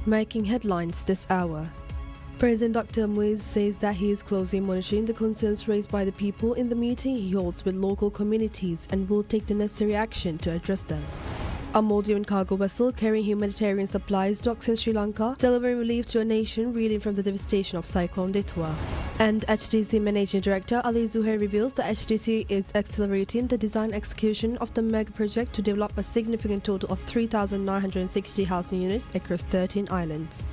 making headlines this hour. President Dr. Muiz says that he is closely monitoring the concerns raised by the people in the meeting he holds with local communities and will take the necessary action to address them. A Maldivian cargo vessel carrying humanitarian supplies docks in Sri Lanka, delivering relief to a nation reeling from the devastation of Cyclone Ditwa. And HDC Managing Director Ali Zuhair reveals that HDC is accelerating the design execution of the mega project to develop a significant total of 3,960 housing units across 13 islands.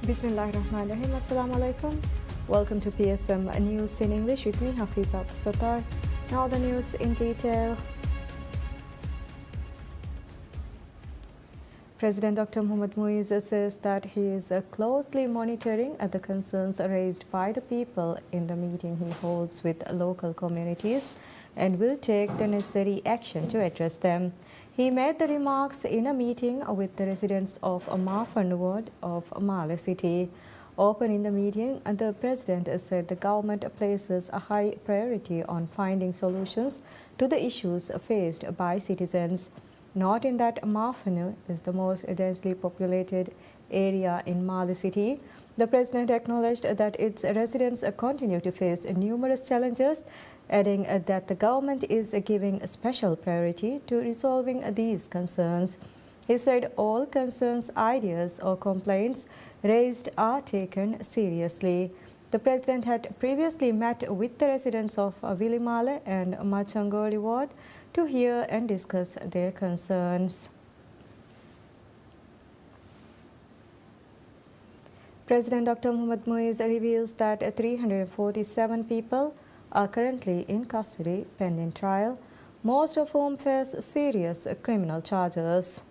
Bismillahirrahmanirrahim. Assalamu alaikum. Welcome to PSM News in English with me, Hafizat Sattar. Now the news in detail. President Dr. Mohamed Muiz says that he is closely monitoring the concerns raised by the people in the meeting he holds with local communities and will take the necessary action to address them. He made the remarks in a meeting with the residents of Marfan ward of Male City. Opening the meeting, the President said the government places a high priority on finding solutions to the issues faced by citizens. Noting that Marfan is the most densely populated area in Male City, the President acknowledged that its residents continue to face numerous challenges, adding that the government is giving special priority to resolving these concerns. He said all concerns, ideas or complaints raised are taken seriously. The President had previously met with the residents of Vilimale and Machangoli ward to hear and discuss their concerns. President Dr. Mohamed Muiz reveals that 347 people are currently in custody pending trial, most of whom face serious criminal charges.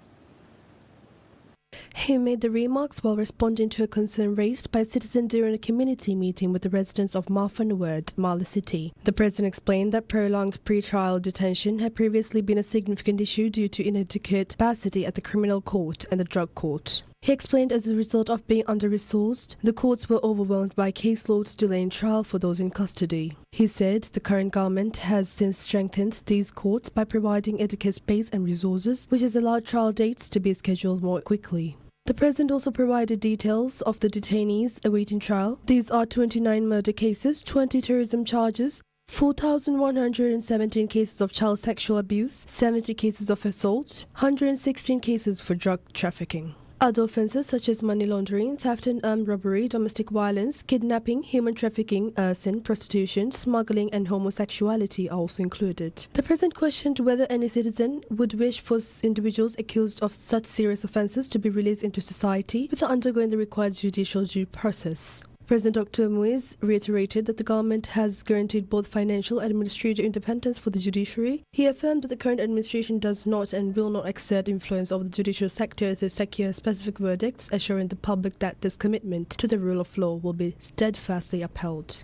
He made the remarks while responding to a concern raised by a citizen during a community meeting with the residents of Marfan ward, Male City. The President explained that prolonged pre-trial detention had previously been a significant issue due to inadequate capacity at the criminal court and the drug court. He explained as a result of being under-resourced, the courts were overwhelmed by caseloads delaying trial for those in custody. He said the current government has since strengthened these courts by providing adequate space and resources, which has allowed trial dates to be scheduled more quickly. The President also provided details of the detainees awaiting trial. These are 29 murder cases, 20 terrorism charges, 4,117 cases of child sexual abuse, 70 cases of assault, 116 cases for drug trafficking. Other offences such as money laundering, theft and armed robbery, domestic violence, kidnapping, human trafficking, arson, prostitution, smuggling and homosexuality are also included. The President questioned whether any citizen would wish for individuals accused of such serious offences to be released into society without undergoing the required judicial due process. President Dr. Muiz reiterated that the government has guaranteed both financial and administrative independence for the judiciary. He affirmed that the current administration does not and will not exert influence over the judicial sector to secure specific verdicts, assuring the public that this commitment to the rule of law will be steadfastly upheld.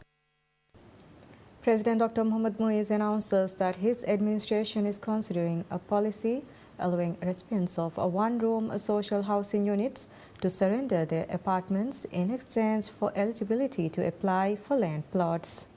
President Dr. Mohamed Muiz announces that his administration is considering a policy allowing recipients of one-room social housing units to surrender their apartments in exchange for eligibility to apply for land plots.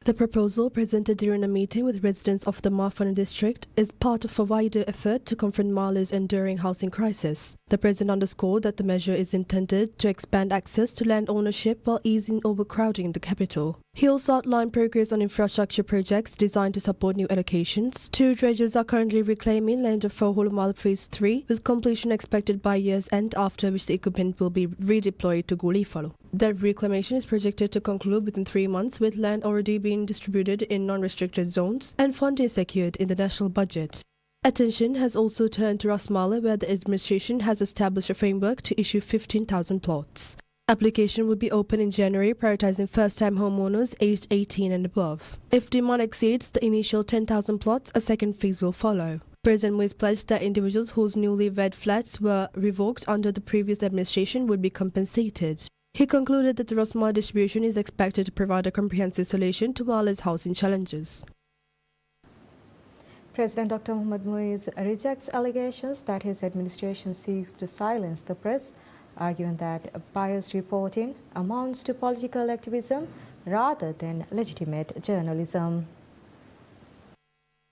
The proposal, presented during a meeting with residents of the Marfan district, is part of a wider effort to confront Male's enduring housing crisis. The President underscored that the measure is intended to expand access to land ownership while easing overcrowding in the capital. He also outlined progress on infrastructure projects designed to support new allocations. 2 dredgers are currently reclaiming land for Holumal Phase 3, with completion expected by year's end, after which the equipment will be redeployed to Gulifalu. The reclamation is projected to conclude within 3 months, with land already being distributed in non-restricted zones and funding secured in the national budget. Attention has also turned to Ras Mala, where the administration has established a framework to issue 15,000 plots. Application will be open in January, prioritizing first-time homeowners aged 18 and above. If demand exceeds the initial 10,000 plots, a second phase will follow. President Muiz pledged that individuals whose newly-read flats were revoked under the previous administration would be compensated. He concluded that the Ras Mala distribution is expected to provide a comprehensive solution to Male's housing challenges. President Dr. Mohamed Muiz rejects allegations that his administration seeks to silence the press arguing that biased reporting amounts to political activism rather than legitimate journalism.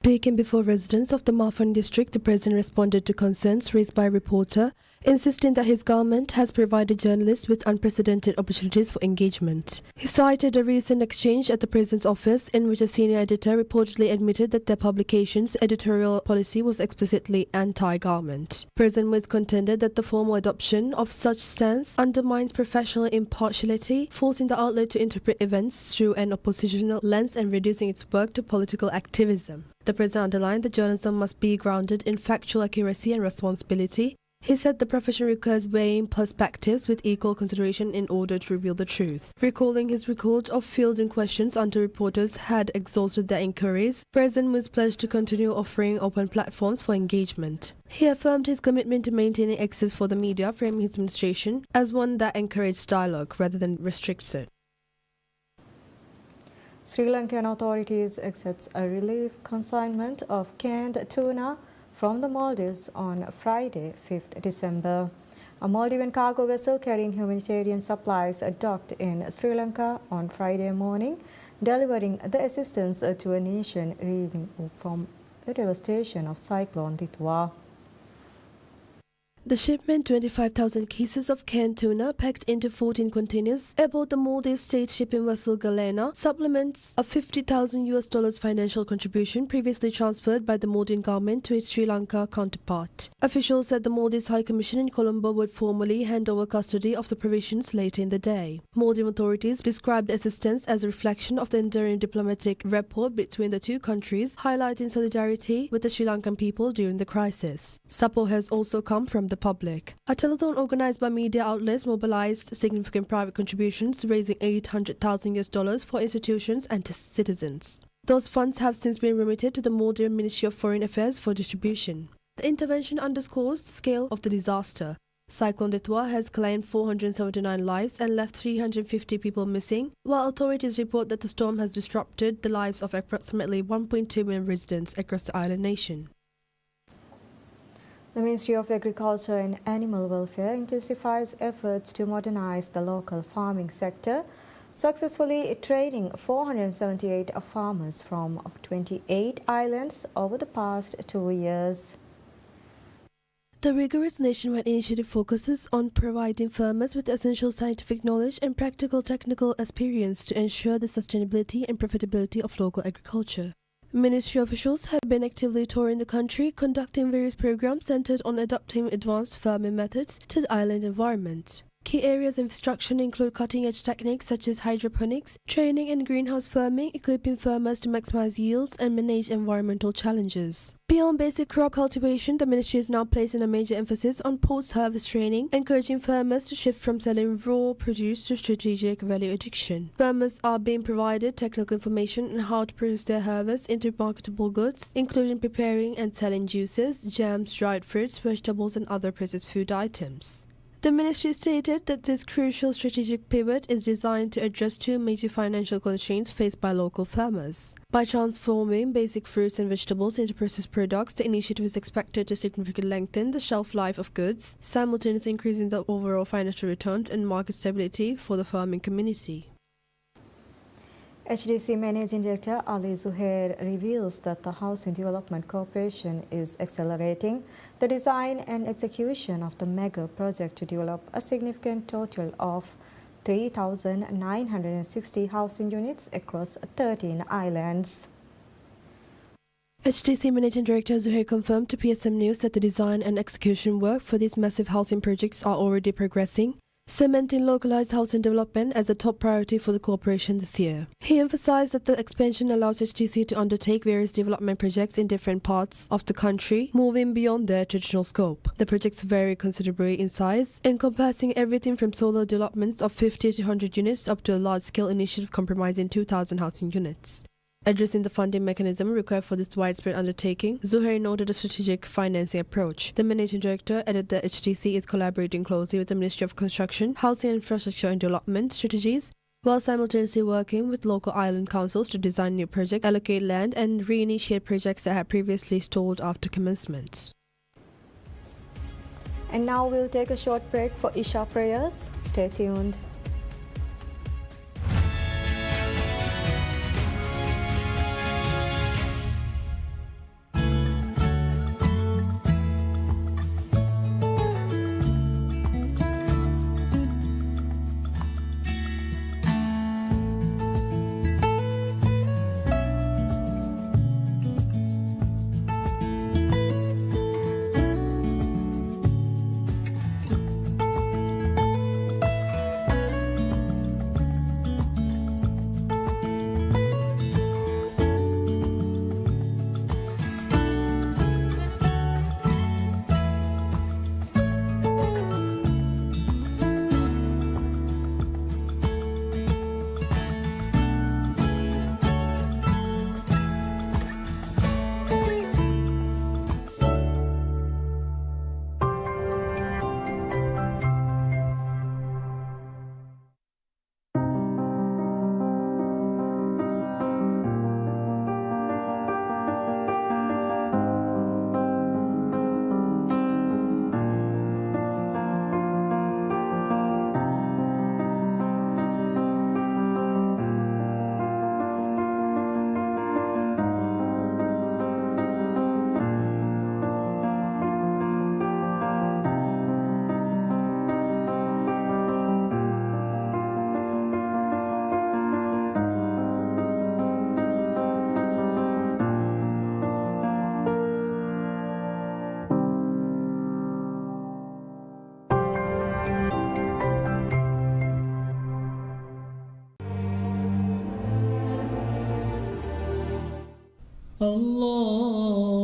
Speaking before residents of the Mafan district, the president responded to concerns raised by a reporter, insisting that his government has provided journalists with unprecedented opportunities for engagement. He cited a recent exchange at the president's office in which a senior editor reportedly admitted that their publication's editorial policy was explicitly anti-government. President Muiz contended that the formal adoption of such stance undermines professional impartiality, forcing the outlet to interpret events through an oppositional lens and reducing its work to political activism. The president underlined that journalism must be grounded in factual accuracy and responsibility. He said the profession requires weighing perspectives with equal consideration in order to reveal the truth. Recalling his record of fielding questions until reporters had exhausted their inquiries, President Muiz pledged to continue offering open platforms for engagement. He affirmed his commitment to maintaining access for the media, framing his administration as one that encouraged dialogue rather than restricts it. Sri Lankan authorities accepts a relief consignment of canned tuna from the Maldives on Friday, 5th December. A Maldivian cargo vessel carrying humanitarian supplies docked in Sri Lanka on Friday morning, delivering the assistance to a nation reeling from the devastation of Cyclone Ditwa. The shipment, 25,000 cases of canned tuna packed into 14 containers aboard the Maldives state shipping vessel Galena, supplements a $50,000 financial contribution previously transferred by the Maldivian government to its Sri Lanka counterpart. Officials said the Maldives High Commission in Colombo would formally hand over custody of the provisions later in the day. Maldives authorities described the assistance as a reflection of the enduring diplomatic rapport between the two countries, highlighting solidarity with the Sri Lankan people during the crisis. Support has also come from the public. A telethon organized by media outlets mobilized significant private contributions, raising $800,000 for institutions and citizens. Those funds have since been remitted to the Maldives Ministry of Foreign Affairs for distribution. The intervention underscores the scale of the disaster. Cyclone Ditwa has claimed 479 lives and left 350 people missing, while authorities report that the storm has disrupted the lives of approximately 1.2 million residents across the island nation. The Ministry of Agriculture and Animal Welfare intensifies efforts to modernize the local farming sector, successfully training 478 farmers from 28 islands over the past 2 years. The rigorous nationwide initiative focuses on providing farmers with essential scientific knowledge and practical technical experience to ensure the sustainability and profitability of local agriculture. Ministry officials have been actively touring the country, conducting various programs centered on adopting advanced farming methods to the island environment. Key areas of instruction include cutting-edge techniques such as hydroponics, training in greenhouse farming, equipping farmers to maximize yields and manage environmental challenges. Beyond basic crop cultivation, the ministry is now placing a major emphasis on post-harvest training, encouraging farmers to shift from selling raw produce to strategic value addition. Farmers are being provided technical information on how to produce their harvest into marketable goods, including preparing and selling juices, jams, dried fruits, vegetables, and other processed food items. The ministry stated that this crucial strategic pivot is designed to address two major financial constraints faced by local farmers. By transforming basic fruits and vegetables into processed products, the initiative is expected to significantly lengthen the shelf life of goods, simultaneously increasing the overall financial returns and market stability for the farming community. HDC Managing Director Ali Zuhair reveals that the Housing Development Corporation is accelerating the design and execution of the mega project to develop a significant total of 3,960 housing units across 13 islands. HDC Managing Director Zuhair confirmed to PSM News that the design and execution work for these massive housing projects are already progressing, cementing localized housing development as a top priority for the corporation this year. He emphasized that the expansion allows HDC to undertake various development projects in different parts of the country, moving beyond their traditional scope. The projects vary considerably in size, encompassing everything from solar developments of 50 to 100 units up to a large-scale initiative comprising 2,000 housing units. Addressing the funding mechanism required for this widespread undertaking, Zuhair noted a strategic financing approach. The managing director added that HDC is collaborating closely with the Ministry of Construction, Housing Infrastructure and Development Strategies, while simultaneously working with local island councils to design new projects, allocate land, and reinitiate projects that had previously stalled after commencement. And now we'll take a short break for Isha prayers. Stay tuned.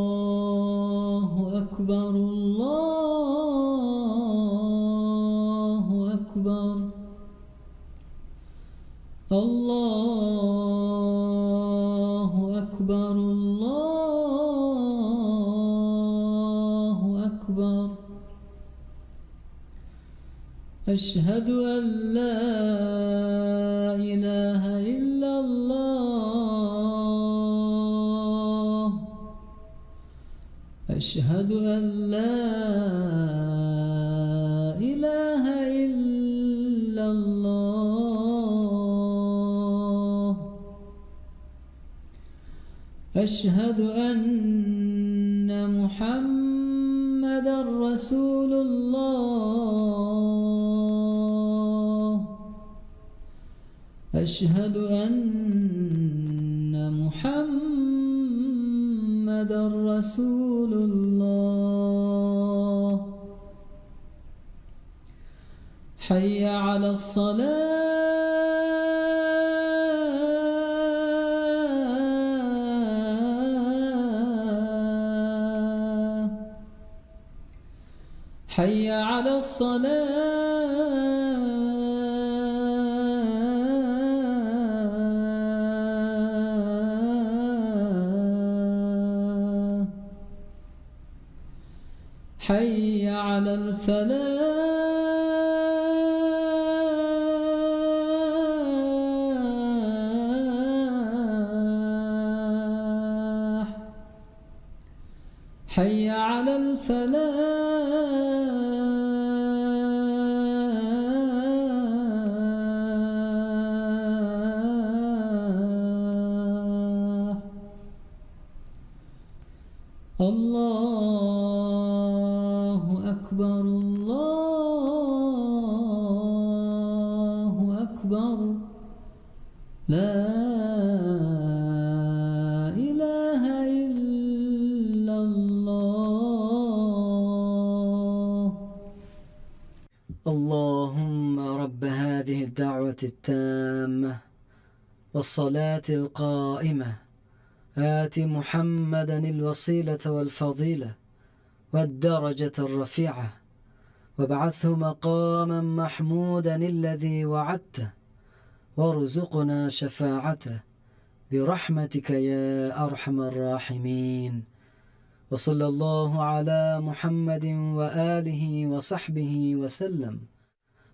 الله أكبر الله أكبر الله أكبر الله أكبر أشهد أن لا إله إلا الله أشهد أن لا إله إلا الله أشهد أن محمدًا رسول الله أشهد أن محمدًا رسول الله حي على الصلاة حي على الصلاة حي على الفلاح حي على الفلاح الله أكبر الله أكبر لا إله إلا الله اللهم رب هذه الدعوة التامة والصلاة القائمة آت محمدًا الوسيلة والفضيلة والدرجة الرفيعة وابعثه مقامًا محمودًا الذي وعدته وارزقنا شفاعته برحمتك يا أرحم الراحمين وصلى الله على محمد وآله وصحبه وسلم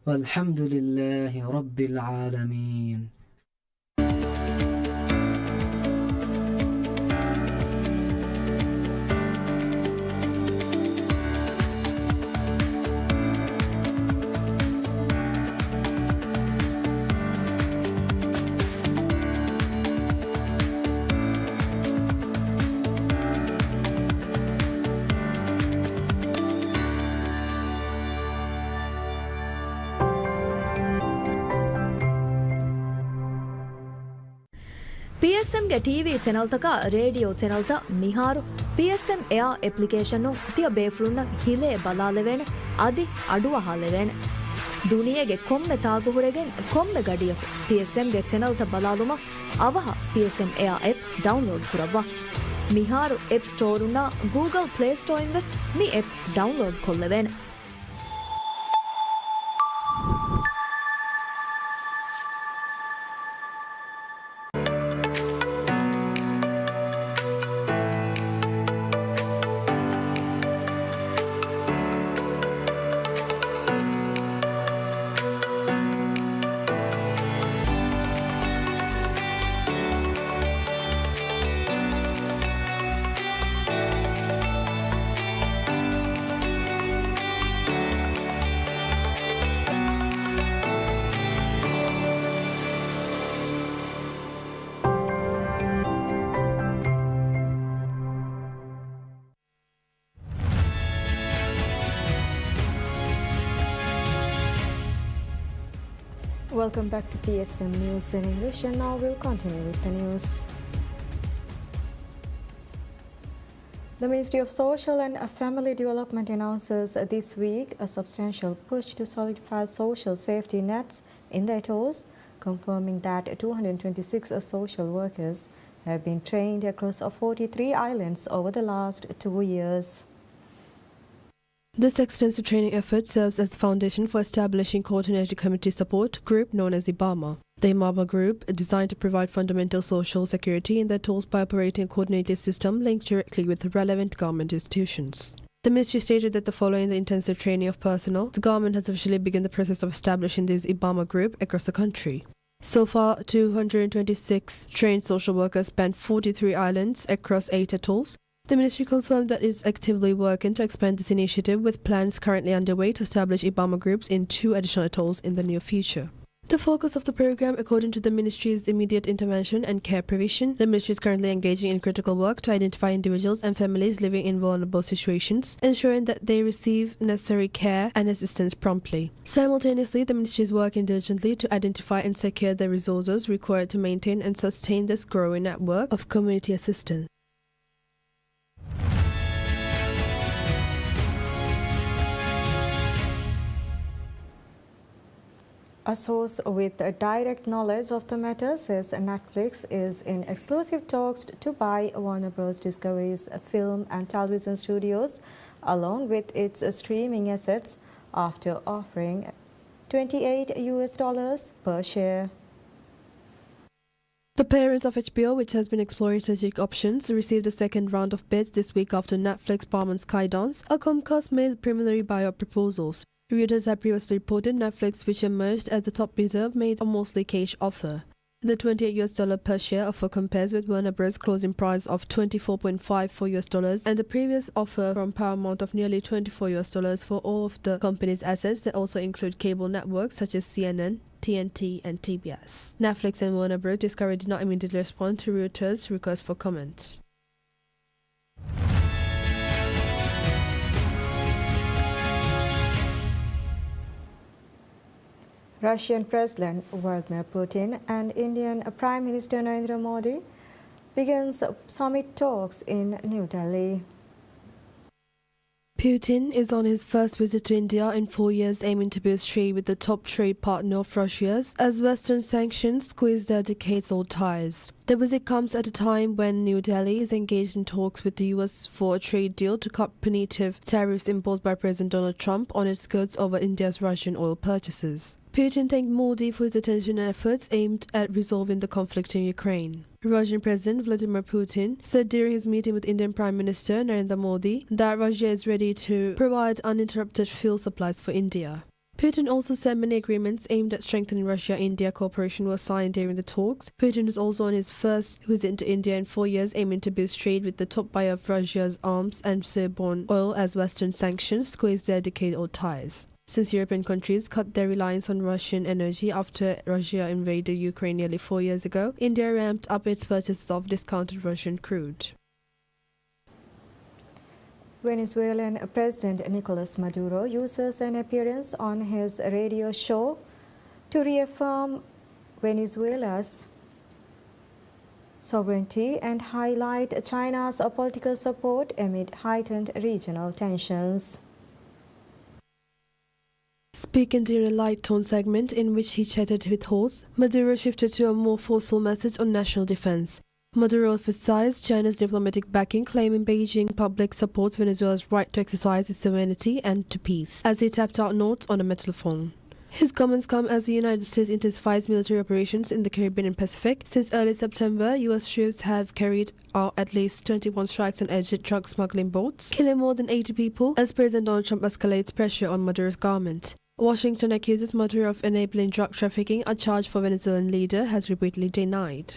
والحمد لله رب العالمين. PSM ಗೆ TV channel ತಕ radio channel ತ ಮಿಹಾರು PSM Air application ತಿಯ ಬೇಫ್ಲುನ್ನ ಹಿಲೆ ಬಲಾಲೆವೇಣ ಅದಿ ಅಡುವ ಹಾಲೆವೇಣ ದುನಿಯೆಗೆ ಕೊಮ್ಮೆ ತಾಗುಹುರೆಗೆನ್ ಕೊಮ್ಮೆ ಗಡಿಯ PSM ಗೆ channel ತ ಬಲಾಲುಮ ಅವಹ PSM Air app download ಕುರವ್ವ ಮಿಹಾರು ಆಪ್ ಸ್ಟೋರ್ ಉನ್ನ ಗೂಗಲ್ ಪ್ಲೇ ಸ್ಟೋರ್ ಇನ್ವೆಸ್ ಮಿ ಆಪ್ ಡೌನ್ಲೋಡ್ ಕೊಲ್ಲವೇಣ Welcome back to PSM News in English, and now we'll continue with the news. The Ministry of Social and Family Development announces this week a substantial push to solidify social safety nets in the atolls, confirming that 226 social workers have been trained across 43 islands over the last 2 years. This extensive training effort serves as the foundation for establishing coordinated community support group known as IBAMA. The IBAMA group is designed to provide fundamental social security in their tools by operating a coordinated system linked directly with the relevant government institutions. The ministry stated that following the intensive training of personnel, the government has officially begun the process of establishing this IBAMA group across the country. So far, 226 trained social workers span 43 islands across 8 atolls. The ministry confirmed that it's actively working to expand this initiative, with plans currently underway to establish IBAMA groups in 2 additional atolls in the near future. The focus of the program, according to the ministry, is immediate intervention and care provision. The ministry is currently engaging in critical work to identify individuals and families living in vulnerable situations, ensuring that they receive necessary care and assistance promptly. Simultaneously, the ministry is working diligently to identify and secure the resources required to maintain and sustain this growing network of community assistance. A source with a direct knowledge of the matter says Netflix is in exclusive talks to buy Warner Bros. Discovery's film and television studios along with its streaming assets after offering $28 per share. The parent of HBO, which has been exploring strategic options, received a second round of bids this week after Netflix, Paramount, Skydance, and Comcast made preliminary buyout proposals. Reuters had previously reported Netflix, which emerged as the top bidder, made a mostly cash offer. The $28 per share offer compares with Warner Bros. Closing price of $24.54 and the previous offer from Paramount of nearly $24 for all of the company's assets that also include cable networks such as CNN, TNT, and TBS. Netflix and Warner Bros. Discovery did not immediately respond to Reuters' request for comment. Russian President Vladimir Putin and Indian Prime Minister Narendra Modi begins summit talks in New Delhi. Putin is on his first visit to India in 4 years, aiming to boost trade with the top trade partner of Russia's as Western sanctions squeeze their decades-old ties. The visit comes at a time when New Delhi is engaged in talks with the US for a trade deal to cut punitive tariffs imposed by President Donald Trump on its goods over India's Russian oil purchases. Putin thanked Modi for his attention and efforts aimed at resolving the conflict in Ukraine. Russian President Vladimir Putin said during his meeting with Indian Prime Minister Narendra Modi that Russia is ready to provide uninterrupted fuel supplies for India. Putin also said many agreements aimed at strengthening Russia-India cooperation were signed during the talks. Putin is also on his first visit to India in 4 years, aiming to boost trade with the top buyer of Russia's arms and seaborne oil as Western sanctions squeeze their decade-old ties. Since European countries cut their reliance on Russian energy after Russia invaded Ukraine nearly 4 years ago, India ramped up its purchases of discounted Russian crude. Venezuelan President Nicolas Maduro uses an appearance on his radio show to reaffirm Venezuela's sovereignty and highlight China's political support amid heightened regional tensions. Speaking during a light-tone segment in which he chatted with hosts, Maduro shifted to a more forceful message on national defense. Maduro emphasized China's diplomatic backing, claiming Beijing public supports Venezuela's right to exercise its sovereignty and to peace, as he tapped out notes on a metal phone. His comments come as the United States intensifies military operations in the Caribbean and Pacific. Since early September, U.S. troops have carried out at least 21 strikes on alleged drug smuggling boats, killing more than 80 people, as President Donald Trump escalates pressure on Maduro's government. Washington accuses Maduro of enabling drug trafficking, a charge the Venezuelan leader has repeatedly denied.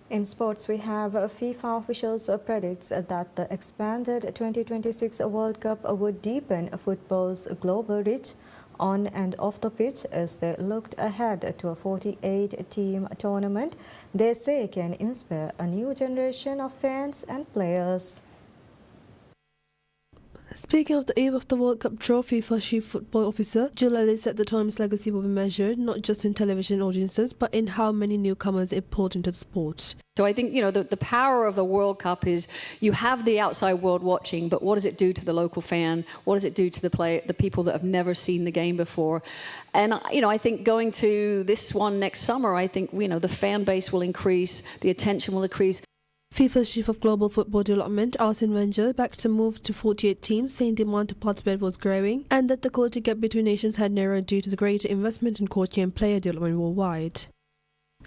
In sports, we have FIFA officials predicts that the expanded 2026 World Cup would deepen football's global reach on and off the pitch as they looked ahead to a 48-team tournament they say can inspire a new generation of fans and players. Speaking of the eve of the World Cup draw, FIFA chief football officer Jill Ellis said the tournament's legacy will be measured not just in television audiences, but in how many newcomers it pulled into the sport. So I think, the power of the World Cup is you have the outside world watching, but what does it do to the local fan? What does it do to the people that have never seen the game before? And, I think going to this one next summer, I think, the fan base will increase, the attention will increase. FIFA's chief of global football development, Arsene Wenger, backed a move to 48 teams, saying demand to participate was growing and that the quality gap between nations had narrowed due to the greater investment in coaching and player development worldwide.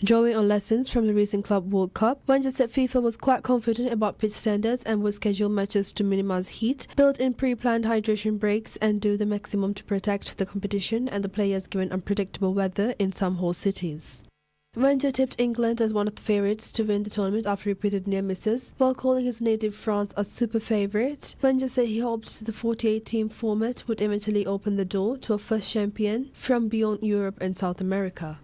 Drawing on lessons from the recent Club World Cup, Wenger said FIFA was quite confident about pitch standards and would schedule matches to minimize heat, build in pre-planned hydration breaks and do the maximum to protect the competition and the players given unpredictable weather in some host cities. Wenger tipped England as one of the favourites to win the tournament after repeated near misses, while calling his native France a super favourite. Wenger said he hoped the 48-team format would eventually open the door to a first champion from beyond Europe and South America.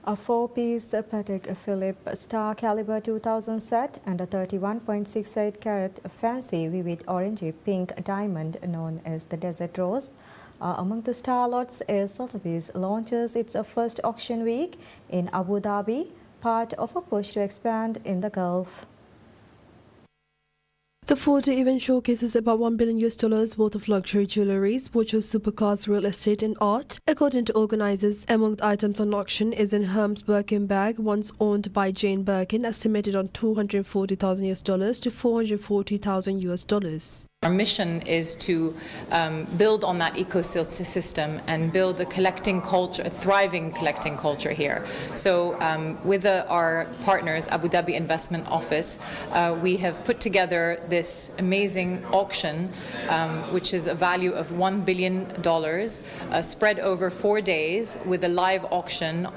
A 4-piece Patek Philippe Star Caliber 2000 set and a 31.68 carat fancy vivid orangey pink diamond known as the Desert Rose are among the star lots as Sotheby's launches its first auction week in Abu Dhabi, part of a push to expand in the Gulf. The 4-day event showcases about $1 billion worth of luxury jewelleries, watches, supercars, real estate and art. According to organizers, among the items on auction is an Hermes Birkin bag, once owned by Jane Birkin, estimated on $240,000 to $440,000. Our mission is to build on that ecosystem and build a collecting culture, a thriving collecting culture here. So with our partners, Abu Dhabi Investment Office, we have put together this amazing auction, which is a value of $1 billion, spread over 4 days with a live auction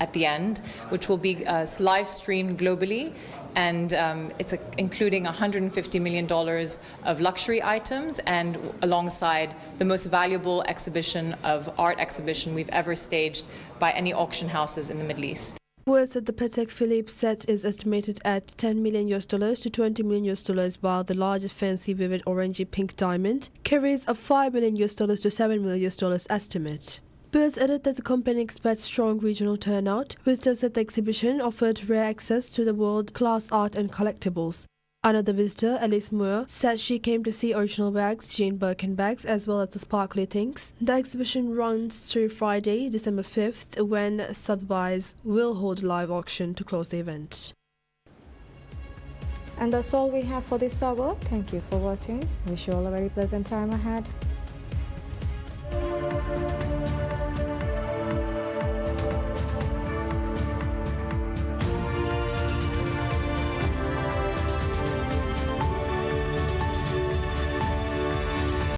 at the end, which will be live streamed globally. And it's including $150 million of luxury items and alongside the most valuable art exhibition we've ever staged by any auction houses in the Middle East. Word that the Patek Philippe set is estimated at $10 million to $20 million, while the largest fancy vivid orangey pink diamond carries a $5 million to $7 million estimate. Birds added that the company expects strong regional turnout. Visitors at the exhibition offered rare access to the world-class art and collectibles. Another visitor, Alice Moore, said she came to see original bags, Jane Birkin bags, as well as the sparkly things. The exhibition runs through Friday, December 5th, when Sotheby's will hold a live auction to close the event. And that's all we have for this hour. Thank you for watching. Wish you all a very pleasant time ahead.